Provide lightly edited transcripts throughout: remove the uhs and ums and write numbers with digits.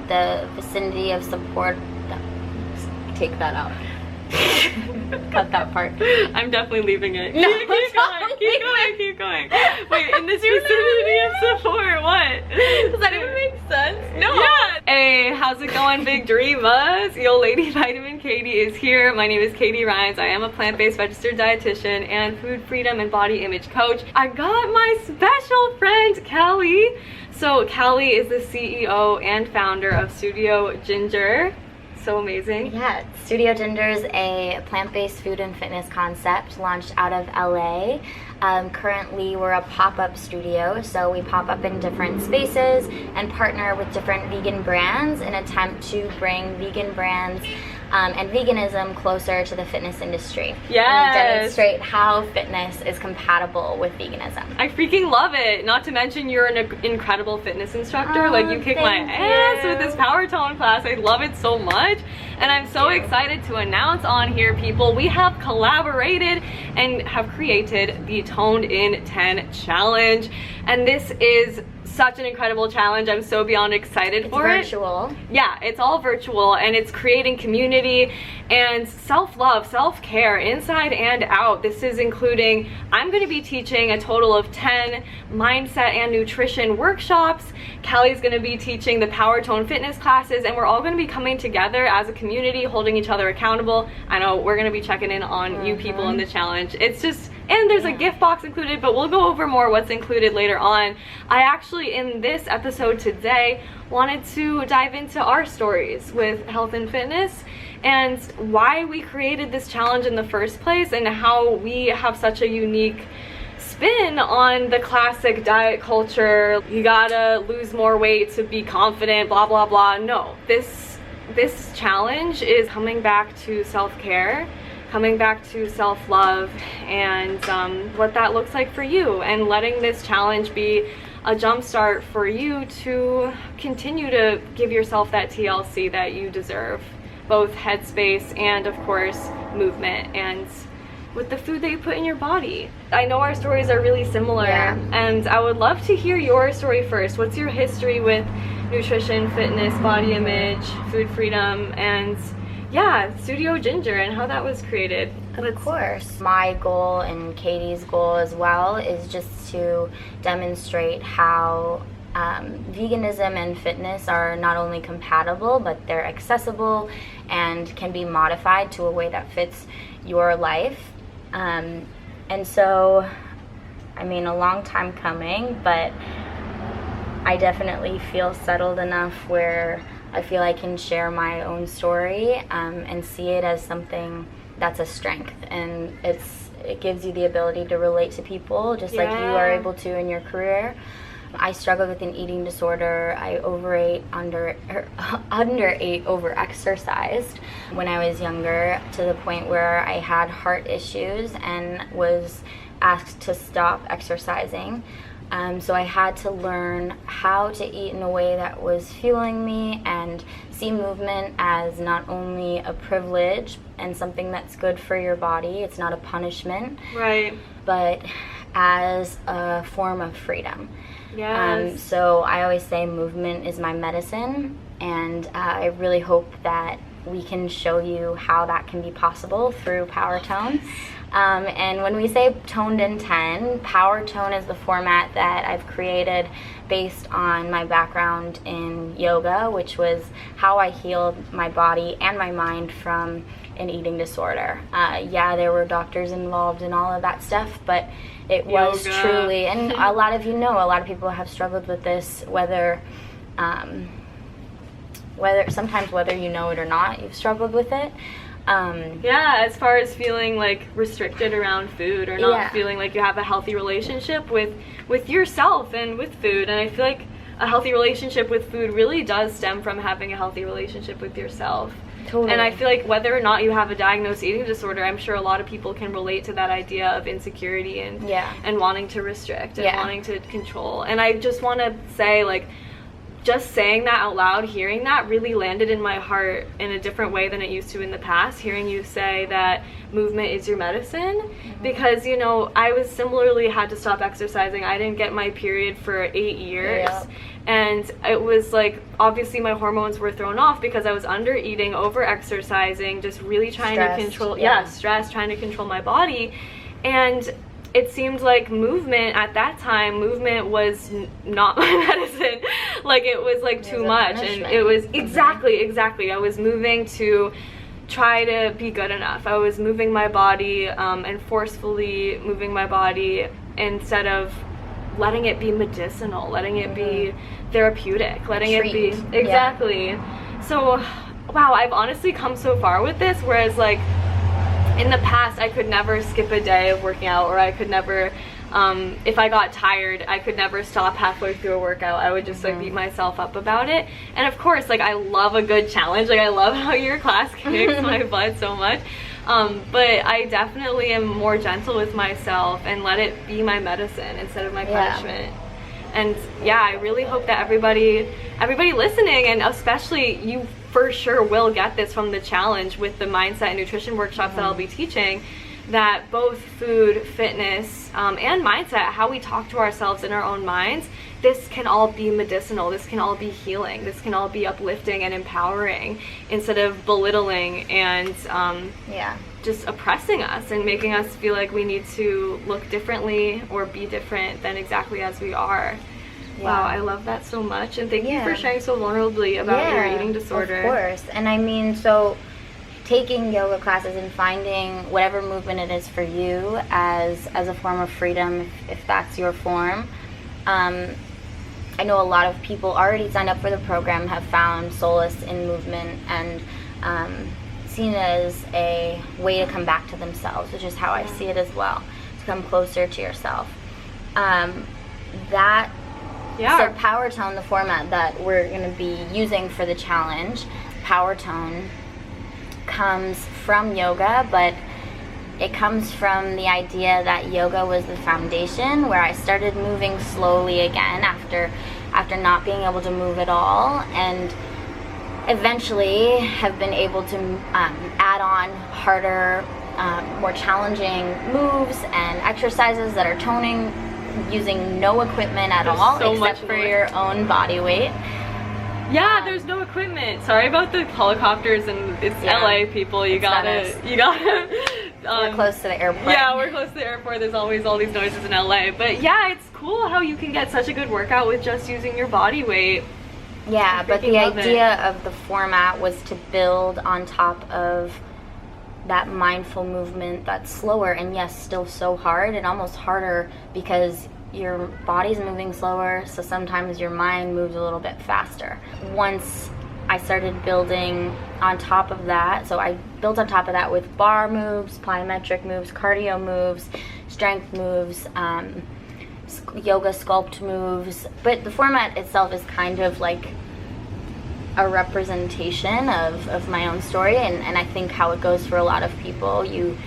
the vicinity of support. Take that out. Cut that part. I'm definitely leaving it. No, keep going. Wait, in this vicinity of support, what? Does that even make sense? No. Yeah. Hey, how's it going, Big Dreamers? Yo, Lady Vitamin Katie is here. My name is Katie Rhines. I am a plant-based registered dietitian and food freedom and body image coach. I got my special friend, Callie. So Callie is the CEO and founder of Studio Ginger. So amazing. Yeah, Studio Ginger is a plant-based food and fitness concept launched out of LA. Currently, we're a pop-up studio, so we pop up in different spaces and partner with different vegan brands in an attempt to bring vegan brands and veganism closer to the fitness industry. Yes. And demonstrate how fitness is compatible with veganism. I freaking love it. Not to mention you're an incredible fitness instructor. Oh, like you kick my thank ass you. with this Power Tone class. I love it so much. And I'm so excited to announce on here, people, we have collaborated and have created the Toned in 10 challenge. And this is such an incredible challenge. I'm so beyond excited for it. It's virtual. Yeah, it's all virtual, and it's creating community and self-love, self-care inside and out. This is including, I'm going to be teaching a total of 10 mindset and nutrition workshops. Callie's going to be teaching the Power Tone fitness classes, and we're all going to be coming together as a community, holding each other accountable. I know we're going to be checking in on you people in the challenge. It's just, and there's a gift box included, but we'll go over more what's included later on. I actually, in this episode today, wanted to dive into our stories with health and fitness and why we created this challenge in the first place and how we have such a unique spin on the classic diet culture. You gotta lose more weight to be confident, blah, blah, blah. No, this challenge is coming back to self-care, coming back to self-love, and what that looks like for you, and letting this challenge be a jump start for you to continue to give yourself that TLC that you deserve, both headspace and of course movement, and with the food that you put in your body. I know our stories are really similar, and I would love to hear your story first. What's your history with nutrition, fitness, body image, food freedom, and yeah, Studio Ginger and how that was created? Of course. My goal and Katie's goal as well is just to demonstrate how veganism and fitness are not only compatible, but they're accessible and can be modified to a way that fits your life. And so, I mean, a long time coming, but I definitely feel settled enough where I feel I can share my own story and see it as something that's a strength, and it gives you the ability to relate to people just like you are able to in your career. I struggled with an eating disorder. I overate, underate, overexercised when I was younger, to the point where I had heart issues and was asked to stop exercising. So I had to learn how to eat in a way that was fueling me and see movement as not only a privilege and something that's good for your body, it's not a punishment, right, but as a form of freedom. Yes. So I always say movement is my medicine, and I really hope that we can show you how that can be possible through Power Tone. And when we say Toned in 10, Power Tone is the format that I've created based on my background in yoga, which was how I healed my body and my mind from an eating disorder. Yeah, there were doctors involved in all of that stuff, but it was truly, and a lot of you know, a lot of people have struggled with this, whether sometimes whether you know it or not, you've struggled with it. Yeah, as far as feeling like restricted around food, or not feeling like you have a healthy relationship with yourself and with food. And I feel like a healthy relationship with food really does stem from having a healthy relationship with yourself. Totally. And I feel like whether or not you have a diagnosed eating disorder, I'm sure a lot of people can relate to that idea of insecurity and wanting to restrict and wanting to control. And I just want to say, like, just saying that out loud, hearing that really landed in my heart in a different way than it used to in the past. Hearing you say that movement is your medicine, because, you know, I was similarly had to stop exercising. I didn't get my period for 8 years. Yep. And it was like, obviously my hormones were thrown off because I was under eating, over exercising, just really trying to control, stress, trying to control my body. And it seemed like movement at that time, movement was not my medicine. Like, it was like too much. And it was exactly. I was moving to try to be good enough. I was moving my body and forcefully moving my body instead of letting it be medicinal, letting it be therapeutic, letting it be So, wow, I've honestly come so far with this, whereas like in the past I could never skip a day of working out, or I could never if I got tired, I could never stop halfway through a workout. I would just like beat myself up about it. And of course, like, I love a good challenge. Like, I love how your class kicks my butt so much. But I definitely am more gentle with myself and let it be my medicine instead of my punishment. And yeah, I really hope that everybody listening, and especially you for sure will get this from the challenge with the mindset and nutrition workshops that I'll be teaching, that both food, fitness, and mindset, how we talk to ourselves in our own minds, this can all be medicinal, this can all be healing, this can all be uplifting and empowering, instead of belittling and just oppressing us and making us feel like we need to look differently or be different than exactly as we are. Wow, I love that so much, and thank you for sharing so vulnerably about your eating disorder. Of course. And I mean, so taking yoga classes and finding whatever movement it is for you as a form of freedom, if that's your form. I know a lot of people already signed up for the program, have found solace in movement, and seen it as a way to come back to themselves, which is how I see it as well, to come closer to yourself. So Power Tone, the format that we're going to be using for the challenge, Power Tone comes from yoga, but it comes from the idea that yoga was the foundation, where I started moving slowly again after not being able to move at all, and eventually have been able to add on harder, more challenging moves and exercises that are toning using no equipment at all, except for your own body weight. Yeah, there's no equipment. Sorry about the helicopters, and it's LA, people. You gotta. We're close to the airport. Yeah, we're close to the airport. There's always all these noises in LA. But yeah, it's cool how you can get such a good workout with just using your body weight. Yeah, but the idea of the format was to build on top of that mindful movement that's slower, and yes, still so hard, and almost harder because your body's moving slower, so sometimes your mind moves a little bit faster. Once I started building on top of that, so I built on top of that with bar moves, plyometric moves, cardio moves, strength moves, yoga sculpt moves, but the format itself is kind of like a representation of my own story, and I think how it goes for a lot of people. You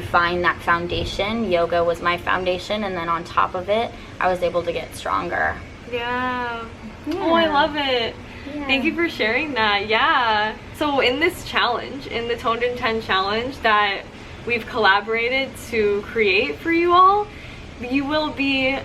find that foundation. Yoga was my foundation, and then on top of it, I was able to get stronger. Yeah. Oh, I love it. Yeah. Thank you for sharing that. Yeah. So in this challenge, in the Toned in 10 challenge that we've collaborated to create for you all, you will be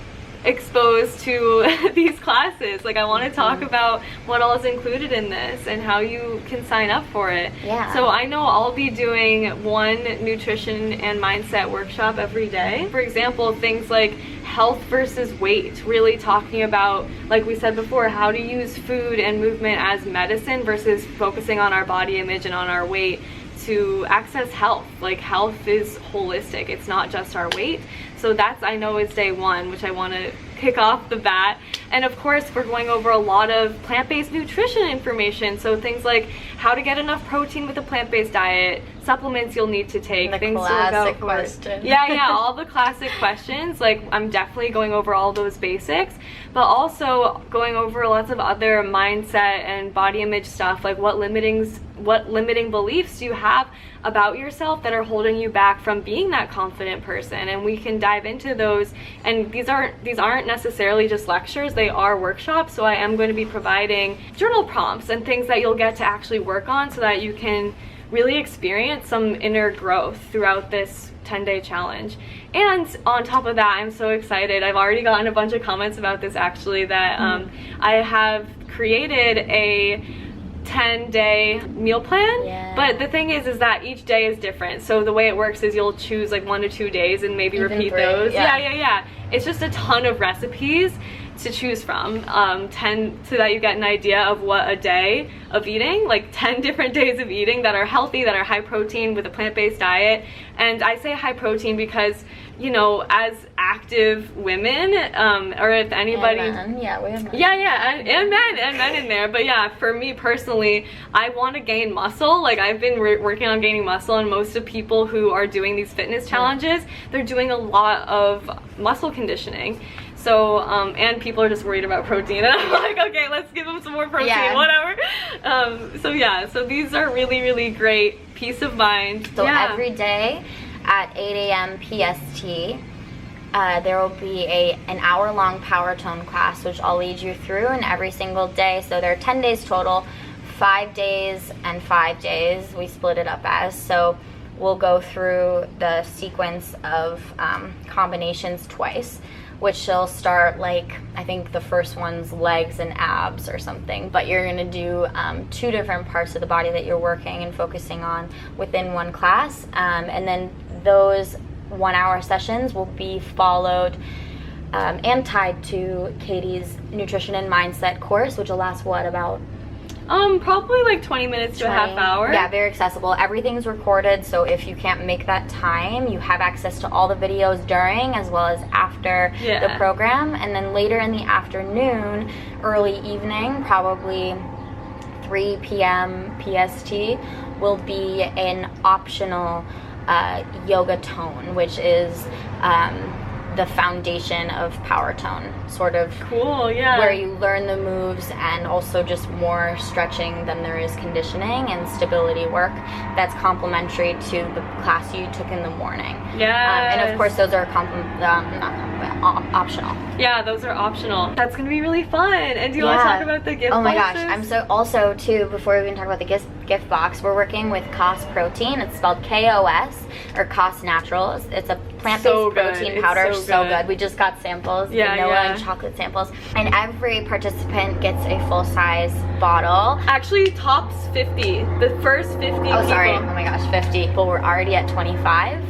exposed to these classes. Like, I want to talk about what all is included in this and how you can sign up for it. Yeah. So I know I'll be doing one nutrition and mindset workshop every day. For example, things like health versus weight, really talking about, like we said before, how to use food and movement as medicine versus focusing on our body image and on our weight to access health. Like, health is holistic, it's not just our weight. So that's, I know, is day one, which I want to kick off the bat. And of course, we're going over a lot of plant-based nutrition information. So things like how to get enough protein with a plant-based diet, supplements you'll need to take, the things classic question. Yeah, all the classic questions. Like, I'm definitely going over all those basics, but also going over lots of other mindset and body image stuff, like what limiting beliefs do you have about yourself that are holding you back from being that confident person. And we can dive into those, and these aren't necessarily just lectures, they are workshops. So I am going to be providing journal prompts and things that you'll get to actually work on so that you can really experience some inner growth throughout this 10-day challenge. And on top of that, I'm so excited. I've already gotten a bunch of comments about this actually, that I have created a 10-day meal plan. Yeah. But the thing is that each day is different. So the way it works is you'll choose like 1 to 2 days and maybe Even repeat 3, those. yeah. Yeah. It's just a ton of recipes to choose from, 10, so that you get an idea of what a day of eating, like 10 different days of eating that are healthy, that are high protein with a plant-based diet. And I say high protein because, you know, as active women, or if anybody, And men. Yeah, we have men. and men in there. But yeah, for me personally, I want to gain muscle. Like I've been working on gaining muscle, and most of people who are doing these fitness challenges, they're doing a lot of muscle conditioning. So, and people are just worried about protein, and I'm like, okay, let's give them some more protein, whatever. So these are really, really great, peace of mind. So every day at 8 a.m. PST, there will be an hour-long Power Tone class, which I'll lead you through in every single day. So there are 10 days total, 5 days and 5 days. We split it up as. So we'll go through the sequence of combinations twice, which she'll start like, I think the first one's legs and abs or something, but you're gonna do 2 different parts of the body that you're working and focusing on within one class. And then those 1-hour sessions will be followed and tied to Katie's nutrition and mindset course, which will last what, about probably like 20 minutes to a half hour. Yeah, very accessible. Everything's recorded, so if you can't make that time, you have access to all the videos during as well as after the program. And then later in the afternoon, early evening, probably 3 p.m. PST, will be an optional yoga tone, which is the foundation of Power Tone, sort of. Cool, yeah. Where you learn the moves and also just more stretching than there is conditioning and stability work that's complementary to the class you took in the morning. Yeah. And of course those are optional. Yeah, those are optional. That's gonna be really fun. And do you want to talk about the gift boxes? Oh my gosh, I'm so, also too, before we even talk about the gift box, we're working with KOS Protein. It's spelled KOS, or KOS Naturals. It's a plant-based protein powder. So good. We just got samples, vanilla and chocolate samples. And every participant gets a full-size bottle. Actually, tops 50. The first 50 people. Oh, sorry. Oh my gosh, 50. But we're already at 25.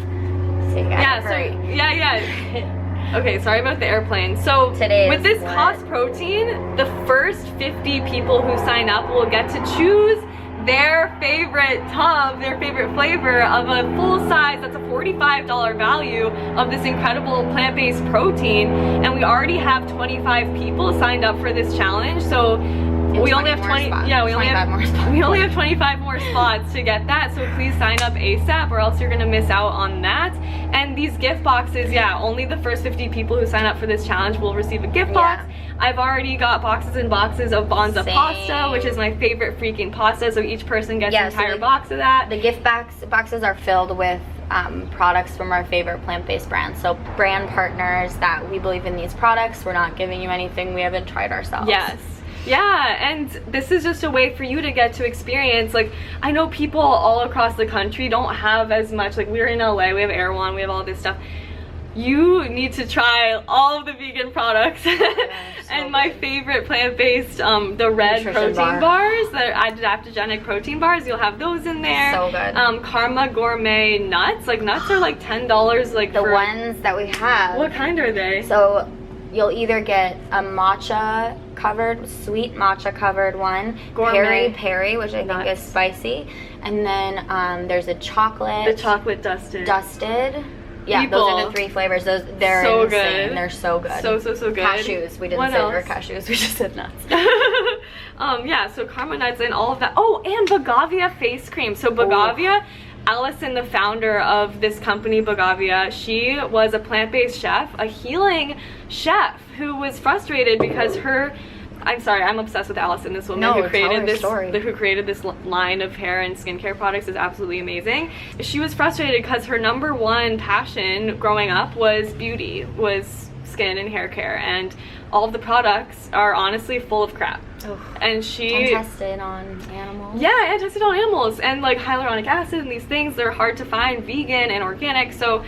So you gotta hurry. Okay, sorry about the airplane. So Today with this KOS Protein, the first 50 people who sign up will get to choose their favorite tub, their favorite flavor of a full size, that's a $45 value of this incredible plant-based protein. And we already have 25 people signed up for this challenge. So we only have 20 spots. Yeah, we only have more spots. We only have 25 more spots to get that. So please sign up ASAP, or else you're gonna miss out on that. And these gift boxes, only the first 50 people who sign up for this challenge will receive a gift box. I've already got boxes and boxes of Bonza pasta, which is my favorite freaking pasta. So each person gets an entire box of that. The gift boxes are filled with products from our favorite plant-based brands. So brand partners that we believe in these products. We're not giving you anything we haven't tried ourselves. Yes. Yeah, and this is just a way for you to get to experience, like, I know people all across the country don't have as much, like, we're in LA, we have Erewhon, we have all this stuff. You need to try all of the vegan products. And my favorite plant-based, the red protein bars, the adaptogenic protein bars, you'll have those in there. So good. Karma Gourmet nuts, like nuts are like $10, like the ones that we have. What kind are they? So you'll either get a matcha covered, sweet matcha covered one, Gourmet. peri, which I think is spicy, and then there's a chocolate. The chocolate dusted. Yeah, those are the 3 flavors. They're so insane. good. They're so good. So good. Cashews. We didn't say they were cashews. We just said nuts. Yeah, so Karma nuts and all of that. Oh, and Bogavia face cream. So Bogavia, Allison, the founder of this company, Bogavia, she was a plant-based chef, a healing chef who was frustrated because I'm sorry, I'm obsessed with Allison, this woman who created this line of hair and skincare products is absolutely amazing. She was frustrated because her #1 passion growing up was beauty, was skin and hair care, and all of the products are honestly full of crap. And she tested on animals. Yeah, and tested on animals, and like hyaluronic acid and these things, they're hard to find vegan and organic. So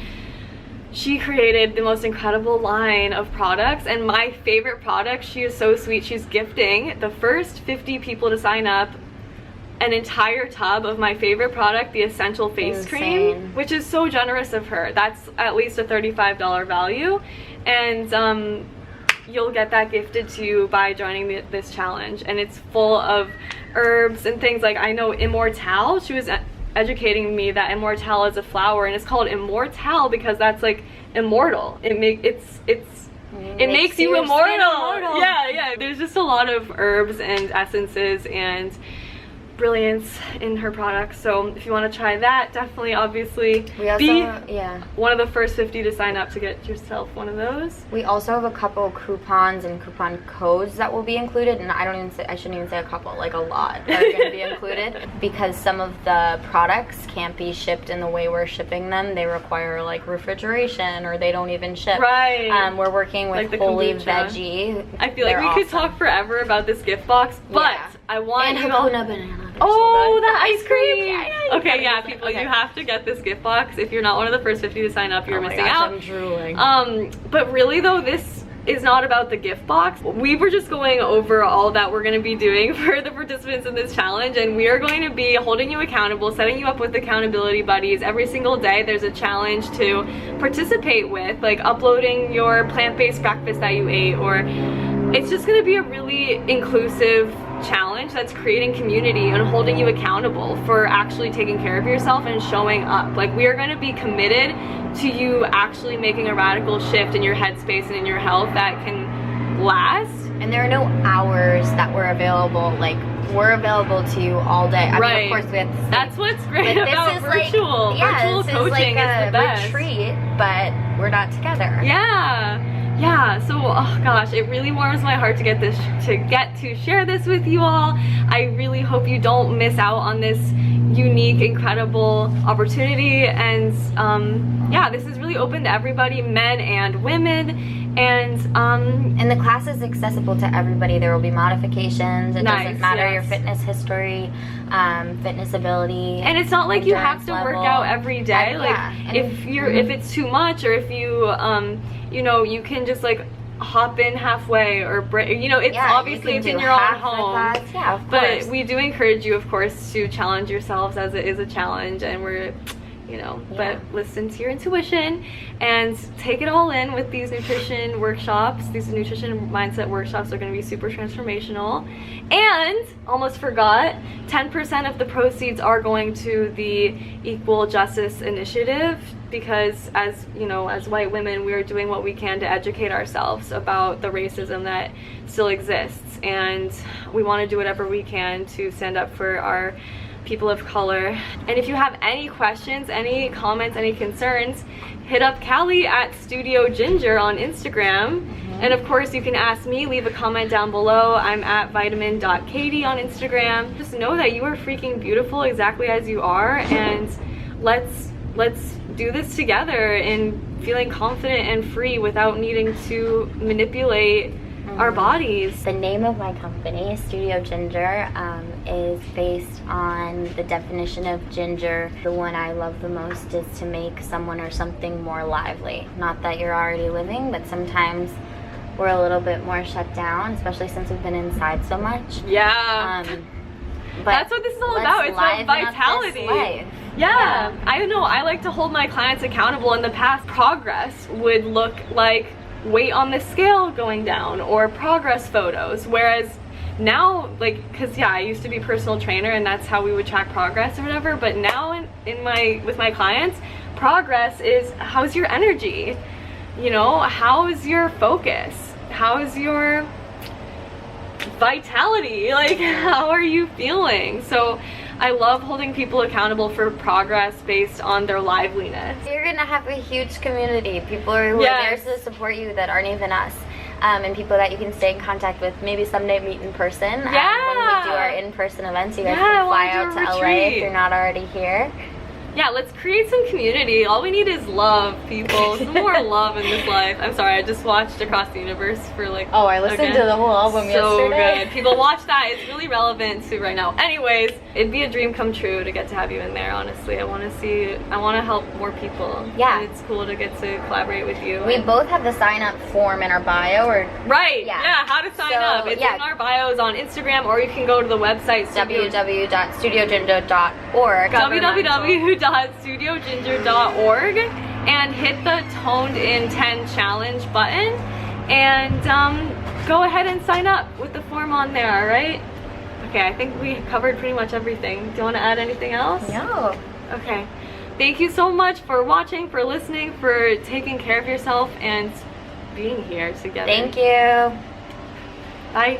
she created the most incredible line of products, and my favorite product, she is so sweet, she's gifting the first 50 people to sign up an entire tub of my favorite product, the Essential Face Cream, which is so generous of her. That's at least a $35 value, and you'll get that gifted to you by joining this challenge. And it's full of herbs and things. Like, I know Immortelle, she was educating me that Immortelle is a flower, and it's called Immortelle because that's like immortal. It makes you immortal. Yeah, there's just a lot of herbs and essences and brilliance in her products. So if you want to try that, definitely obviously be one of the first 50 to sign up to get yourself one of those. We also have a couple coupons and coupon codes that will be included, and I shouldn't even say a couple, like a lot are going to be included, because some of the products can't be shipped in the way we're shipping them. They require like refrigeration, or they don't even ship. Right. We're working with like Holy kombucha. Veggie. I feel like we could talk forever about this gift box, but I want and you all... Hakuna Banana. Oh, the ice cream! Okay, yeah, cream. people, you have to get this gift box. If you're not one of the first 50 to sign up, you're missing out. I'm drooling. But really though, this is not about the gift box. We were just going over all that we're going to be doing for the participants in this challenge, and we are going to be holding you accountable, setting you up with accountability buddies. Every single day there's a challenge to participate with, like uploading your plant-based breakfast that you ate, or it's just going to be a really inclusive challenge that's creating community and holding you accountable for actually taking care of yourself and showing up. Like, we are going to be committed to you actually making a radical shift in your headspace and in your health that can last. And there are no hours that we're available. Like, we're available to you all day. I mean, of course we have to sleep. That's what's great about virtual. Virtual coaching is the best. Retreat, but we're not together. Yeah, so oh gosh, it really warms my heart to get to share this with you all. I really hope you don't miss out on this unique, incredible opportunity. And yeah, this is really open to everybody, men and women. And the class is accessible to everybody. There will be modifications. It doesn't matter your fitness history, fitness ability. And it's not like you have to work out every day. Like if it's too much, or if you you know, you can just like hop in halfway, or break, you know, it's obviously it's in your own home. But we do encourage you, of course, to challenge yourselves, as it is a challenge, and we're, you know, but listen to your intuition and take it all in with these nutrition workshops. These nutrition mindset workshops are going to be super transformational. And almost forgot, 10% of the proceeds are going to the Equal Justice Initiative, because as you know, as white women, we are doing what we can to educate ourselves about the racism that still exists, and we want to do whatever we can to stand up for our people of color. And if you have any questions, any comments, any concerns, hit up Callie at Studio Ginger on Instagram. And of course, you can ask me, leave a comment down below. I'm at vitamin.katie on Instagram. Just know that you are freaking beautiful exactly as you are, and let's do this together in feeling confident and free without needing to manipulate our bodies. The name of my company, Studio Ginger, is based on the definition of ginger. The one I love the most is to make someone or something more lively. Not that you're already living, but sometimes we're a little bit more shut down, especially since we've been inside so much. But that's what this is all about. It's about vitality. Yeah, I know. I like to hold my clients accountable. In the past, progress would look like weight on the scale going down, or progress photos, whereas now, like, because I used to be a personal trainer, and that's how we would track progress or whatever, but now with my clients, progress is, how's your energy, you know, how's your focus, how's your vitality, like, how are you feeling? So I love holding people accountable for progress based on their liveliness. You're gonna have a huge community. People who are there to support you that aren't even us. And people that you can stay in contact with, maybe someday meet in person. When we do our in-person events, you guys can fly out to LA if you're not already here. Yeah, let's create some community. All we need is love, people. Some more love in this life. I'm sorry, I just watched Across the Universe for like... Oh, I listened to the whole album so yesterday. Good. People watch that. It's really relevant to right now. Anyways, it'd be a dream come true to get to have you in there, honestly. I want to help more people. Yeah. And it's cool to get to collaborate with you. We both have the sign up form in our bio, or Right. Yeah. Yeah, how to sign So, up. It's yeah. in our bios on Instagram, or you can go to the website www.studioginger.org. www.studioginger.org and hit the Toned in 10 challenge button and go ahead and sign up with the form on there, alright? Okay, I think we covered pretty much everything. Do you want to add anything else? No. Okay. Thank you so much for watching, for listening, for taking care of yourself and being here together. Thank you. Bye.